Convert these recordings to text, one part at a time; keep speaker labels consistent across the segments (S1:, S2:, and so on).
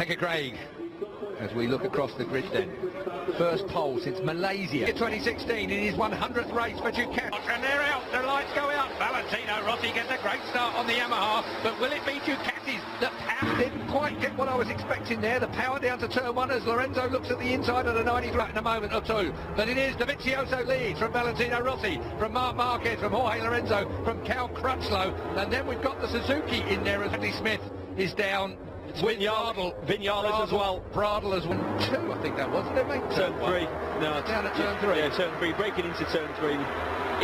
S1: Thank you, Craig. As we look across the grid then. First pole since Malaysia 2016 in his 100th race for Ducati. And they're out, the lights go out. Valentino Rossi gets a great start on the Yamaha, but will it be Ducati's? The power didn't quite get what I was expecting there. The power down to turn one as Lorenzo looks at the inside of the 93 in a moment or two. But it is Dovizioso leads from Valentino Rossi, from Marc Marquez, from Jorge Lorenzo, from Cal Crutchlow. And then we've got the Suzuki in there as Andy Smith is down.
S2: Vinales as well.
S1: Bradle as well. 2, I think that was. Did they make
S2: turn 3? No,
S1: down at turn 3.
S2: Yeah, turn 3, breaking into turn 3.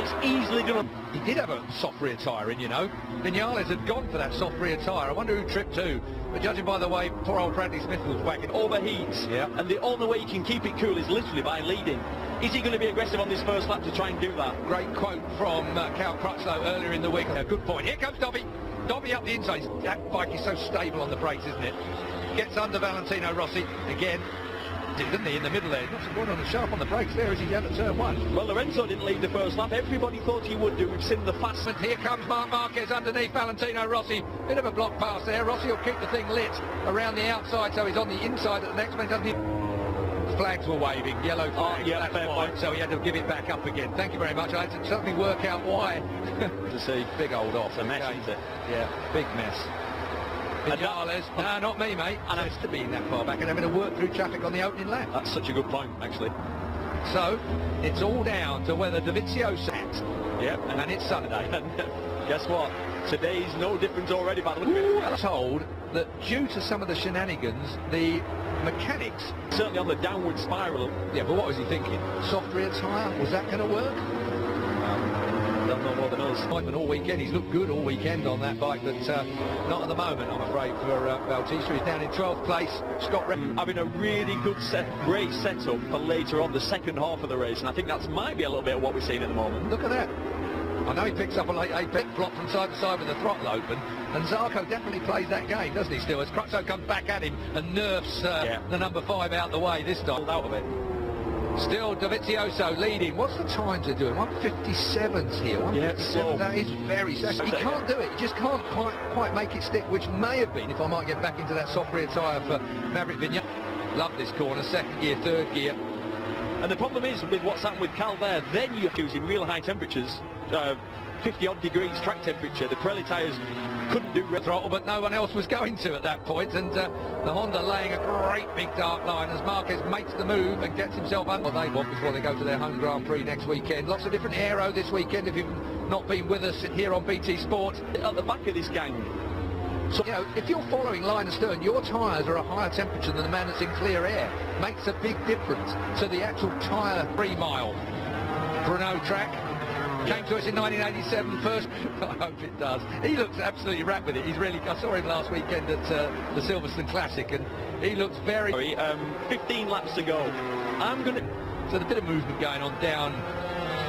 S2: It's easily going to...
S1: He did have a soft rear tyre in, you know. Vinales had gone for that soft rear tyre. I wonder who tripped to. But judging by the way poor old Bradley Smith was whacking.
S2: Overheats.
S1: Yeah.
S2: And the only way you can keep it cool is literally by leading. Is he going to be aggressive on this first lap to try and do that?
S1: Great quote from Cal Crutchlow earlier in the week. Good point. Here comes Dobby. Dobby up the inside. That bike is so stable on the brakes, isn't it? Gets under Valentino Rossi again. Didn't he in the middle there? Not so good on the sharp on the brakes there as he down at turn 1.
S2: Well, Lorenzo didn't lead the first lap. Everybody thought he would do. We've seen the fast.
S1: Here comes Marc Marquez underneath Valentino Rossi. Bit of a block pass there. Rossi will keep the thing lit around the outside, so he's on the inside at the next one. Doesn't he? Flags were waving, yellow flags,
S2: yeah, fair point.
S1: So he had to give it back up again. Thank you very much. I had to suddenly work out why.
S2: To see.
S1: Big old off.
S2: It's a mess, isn't it?
S1: Yeah, big mess. Vinales, no, not me, mate. And I used to be that far back and having to work through traffic on the opening lap.
S2: That's such a good point, actually.
S1: So, it's all down to whether Dovizioso sat.
S2: Yeah,
S1: and it's Sunday.
S2: And guess what? Today's no different already by the look of it.
S1: I was told that due to some of the shenanigans, the mechanics...
S2: Certainly on the downward spiral.
S1: Yeah, but what was he thinking? Soft rear tyre? Was that going to work?
S2: Don't know more than us.
S1: All weekend, he's looked good all weekend on that bike, but not at the moment, I'm afraid, for Bautista. He's down in 12th place. Scott
S2: having a really good race setup for later on, the second half of the race, and I think that might be a little bit of what we're seeing at the moment.
S1: Look at that. I know he picks up a late apex flop from side to side with the throttle open, and Zarco definitely plays that game, doesn't he, still? As Crutchlow comes back at him and nerfs the number 5 out the way this time.
S2: Out of it.
S1: Still Dovizioso leading. What's the time to do it? 1:57's here. 1:57.
S2: Yeah, slow.
S1: That is very slow. He can't do it. He just can't quite make it stick, which may have been, if I might get back into that soft rear tyre for Maverick Vinales. Love this corner. Second gear, third gear.
S2: And the problem is with what's happened with Cal there, then you're using real high temperatures, 50-odd degrees track temperature. The Pirelli tyres couldn't do
S1: throttle, but no one else was going to at that point, and the Honda laying a great big dark line as Marquez makes the move and gets himself under what they want before they go to their home Grand Prix next weekend. Lots of different aero this weekend if you've not been with us here on BT Sport.
S2: At the back of this gang.
S1: So, you know, if you're following line astern, your tyres are a higher temperature than the man that's in clear air. Makes a big difference to the actual tyre 3 mile. Brno track. Came to us in 1987 first. I hope it does. He looks absolutely wrapped with it. He's really... I saw him last weekend at the Silverstone Classic, and he looks very...
S2: 15 laps to go. I'm going to...
S1: So there's a bit of movement going on down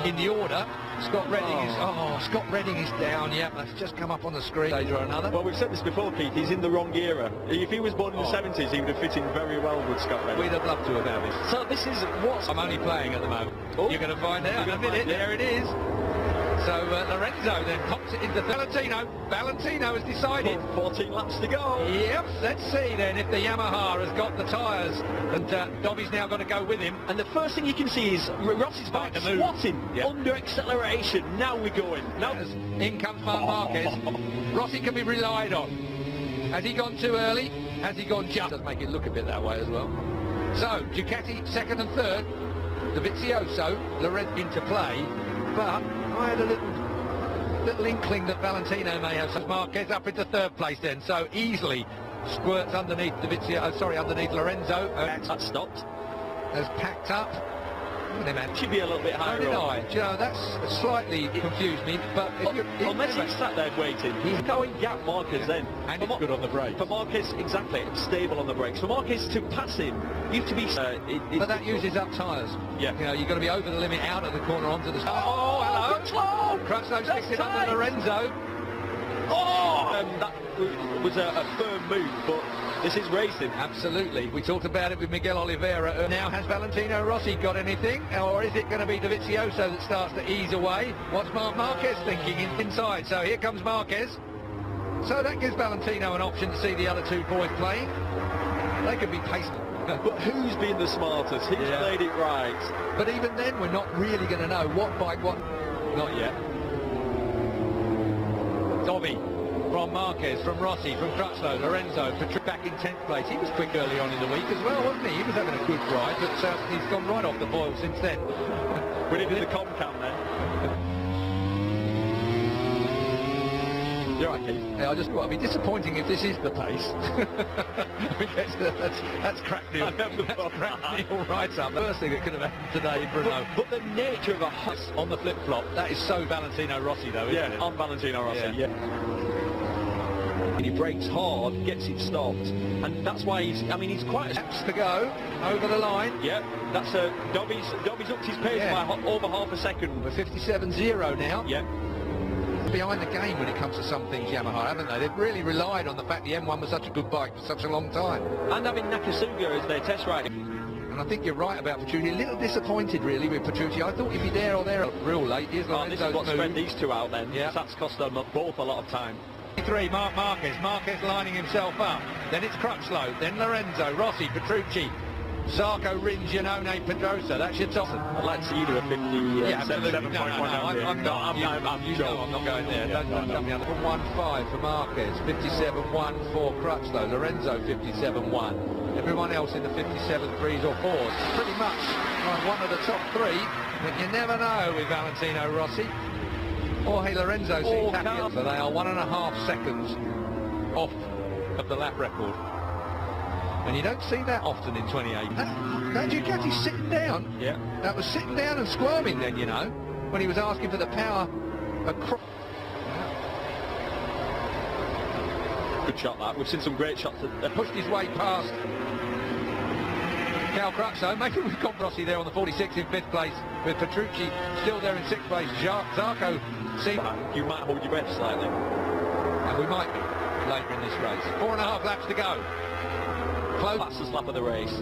S1: in the order. Scott Redding is... Oh, Scott Redding is down. Yeah, that's just come up on the screen. Or another.
S2: Well, we've said this before, Keith. He's in the wrong era. If he was born in the 70s, he would have fit in very well with Scott Redding.
S1: We'd have loved to have had him.
S2: So this is what...
S1: I'm only playing at the moment. Oh. You're going to find out in a minute. There it is. So Lorenzo then pops it into Valentino. Valentino has decided.
S2: 14 laps to go.
S1: Yep, let's see then if the Yamaha has got the tyres. And Dobby's now got to go with him.
S2: And the first thing you can see is Rossi's bike squatting under acceleration. Now we're going. Now
S1: in comes Marc Marquez. Rossi can be relied on. Has he gone too early? Has he gone just? Does make it look a bit that way as well. So Ducati second and third. Dovizioso, Lorenzo into play. But I had a little inkling that Valentino may have. So Marquez up into third place then. So easily squirts underneath underneath Lorenzo.
S2: That stopped.
S1: Has packed up.
S2: Should be a little bit higher.
S1: Do you know, that's slightly confused me. But
S2: unless he's sat there waiting, he's going gap Marquez then.
S1: And it's good on the brakes.
S2: For Marquez, exactly, stable on the brakes. For Marquez to pass him, you have to be...
S1: but that uses up tyres.
S2: Yeah.
S1: You know, you've got to be over the limit, out of the corner, onto the... Oh, hello! Crutchlow sticks it under Lorenzo.
S2: Oh! That was a firm move, but this is racing.
S1: Absolutely. We talked about it with Miguel Oliveira. Now, has Valentino Rossi got anything? Or is it going to be Dovizioso that starts to ease away? What's Marc Marquez thinking inside? So here comes Marquez. So that gives Valentino an option to see the other two boys playing. They could be paced.
S2: But who's been the smartest? Who's played it right?
S1: But even then, we're not really going to know what bike, what...
S2: Not yet.
S1: Dovi from Marquez, from Rossi, from Crutchlow, Lorenzo, back in 10th place. He was quick early on in the week as well, wasn't he? He was having a good ride, but he's gone right off the boil since then.
S2: We did the com cam then. You're right, Keith.
S1: Yeah, I just thought it'd be disappointing if this is the pace. I guess that's Cracknell. That's Cracknell right up. The first thing that could have happened today in Brno.
S2: But the nature of a hot
S1: On the flip-flop, that is so Valentino Rossi though, isn't it?
S2: on Valentino Rossi, yeah. And he brakes hard, gets it stopped, and that's why he's quite...
S1: Laps to go, over the line.
S2: Yeah, that's Dovi's upped his pace by over half a second.
S1: We're 57.0 now.
S2: Yeah.
S1: Behind the game when it comes to some things, Yamaha, haven't they? They've really relied on the fact the M1 was such a good bike for such a long time.
S2: And having Nakasuga as their test rider.
S1: And I think you're right about Petrucci. A little disappointed, really, with Petrucci. I thought he'd be there or there real late. Here's
S2: This is what spread these two out then.
S1: Yeah.
S2: That's cost them both a lot of time.
S1: 3, Marc Marquez. Marquez lining himself up. Then it's Crutchlow. Then Lorenzo, Rossi, Petrucci. Zarco, Rins, Giannone, Pedrosa. That's your top.
S2: I'd like to see you do a 50,
S1: yeah, absolutely. No, I'm not. I'm not going there. Don't come down. 1.5 for Marquez, 57.1 for Crutchlow, Lorenzo 57.1. Everyone else in the 57.3s or 4s. Pretty much one of the top 3, but you never know with Valentino Rossi. Jorge Lorenzo seems happy. So they are 1.5 seconds off of the lap record. And you don't see that often in 28. That Ducati's sitting down.
S2: Yeah.
S1: That was sitting down and squirming then, you know, when he was asking for the power across.
S2: Good shot that. We've seen some great shots.
S1: That pushed his way past Cal Crutchlow, making with Rossi there on the 46 in 5th place, with Petrucci still there in 6th place. Zarco
S2: you might hold your breath slightly.
S1: And we might be later in this race. 4.5 laps to go.
S2: Fastest lap of the race.
S1: It's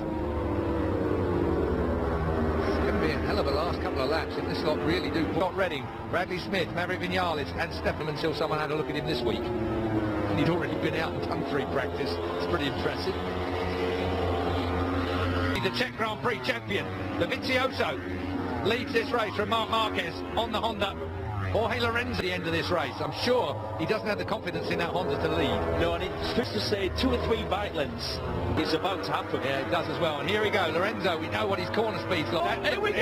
S1: going to be a hell of a last couple of laps if this lot really do. Scott Redding, Bradley Smith, Maverick Vinales and Stefan until someone had a look at him this week. And he'd already been out and done free practice. It's pretty impressive. The Czech Grand Prix champion, Dovizioso, leads this race from Marc Marquez on the Honda. Jorge Lorenzo at the end of this race. I'm sure he doesn't have the confidence in that Honda to lead.
S2: No, and it's just to say 2 or 3 bike lengths. It's about to happen.
S1: Yeah, it does as well. And here we go, Lorenzo. We know what his corner speed's like.
S2: Here we go!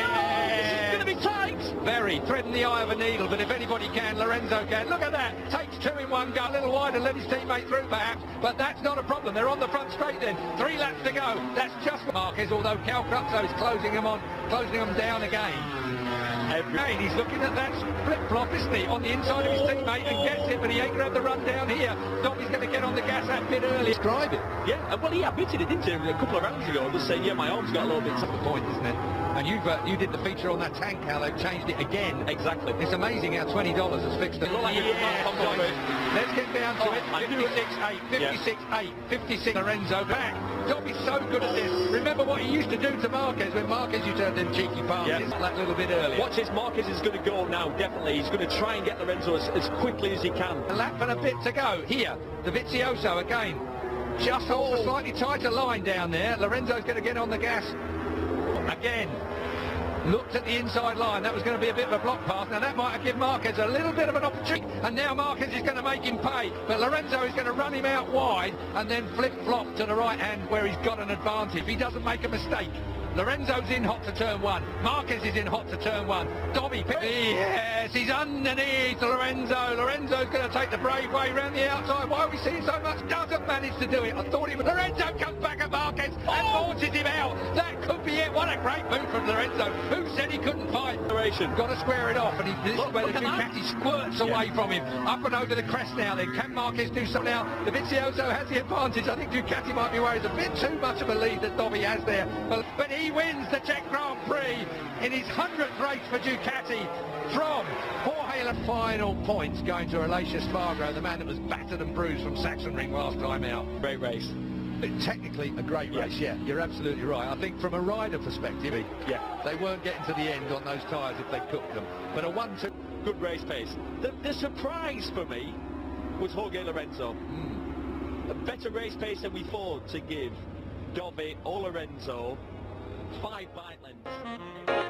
S2: This is going to be tight!
S1: Very. Threading the eye of a needle, but if anybody can, Lorenzo can. Look at that. Takes 2 in one go. A little wide and let his teammate through, perhaps. But that's not a problem. They're on the front straight then. 3 laps to go. That's just Marquez, although Cal Crutchlow is closing him down again. Again, he's looking at that flip-flop, isn't he, on the inside of his teammate and gets it, but he ain't going to have the run down here. Dovi's going to get on the gas that bit early. Drive it.
S2: Yeah, well, he admitted it, didn't he, a couple of rounds ago, just saying, yeah, my arm's got a little bit...
S1: That's the point, isn't it? And you did the feature on that tank, Cal. They've changed it again.
S2: Exactly.
S1: It's amazing how $20 has fixed it. Let's get down to it. 56.8, 56.8, 56. Lorenzo back. Dovi's so good at this. Remember what he used to do to Marquez when Marquez used to have them cheeky passes that little bit earlier.
S2: Watch this, Marquez is going to go now, definitely. He's going to try and get Lorenzo as quickly as he can.
S1: A lap and a bit to go. Here, Dovizioso again. Just holds a slightly tighter line down there. Lorenzo's going to get on the gas. Again, looked at the inside line. That was going to be a bit of a block pass. Now that might have given Marquez a little bit of an opportunity. And now Marquez is going to make him pay. But Lorenzo is going to run him out wide and then flip-flop to the right hand where he's got an advantage. If he doesn't make a mistake. Lorenzo's in hot to turn 1. Marquez is in hot to turn 1. Dovi, yes, he's underneath Lorenzo. Lorenzo's going to take the brave way round the outside. Why are we seeing so much? Doesn't manage to do it. I thought he would. Lorenzo comes back at Marquez and launches him out. That could be it. What a great move from Lorenzo. Who said he couldn't fight? Got to square it off. And this is where the Ducati squirts away from him. Up and over the crest now then. Can Marquez do something now? Dovizioso has the advantage. I think Ducati might be worried. It's a bit too much of a lead that Dovi has there. But he wins the Czech Grand Prix in his 100th race for Ducati from Jorge. Final points going to Aleix Espargaro, the man that was battered and bruised from Sachsenring last time out.
S2: Great race.
S1: Technically a great race, yeah, you're absolutely right. I think from a rider perspective, they weren't getting to the end on those tyres if they cooked them. But a 1-2...
S2: Good race pace. The surprise for me was Jorge Lorenzo. A better race pace than we thought to give Dovi or Lorenzo, 5 bike lengths.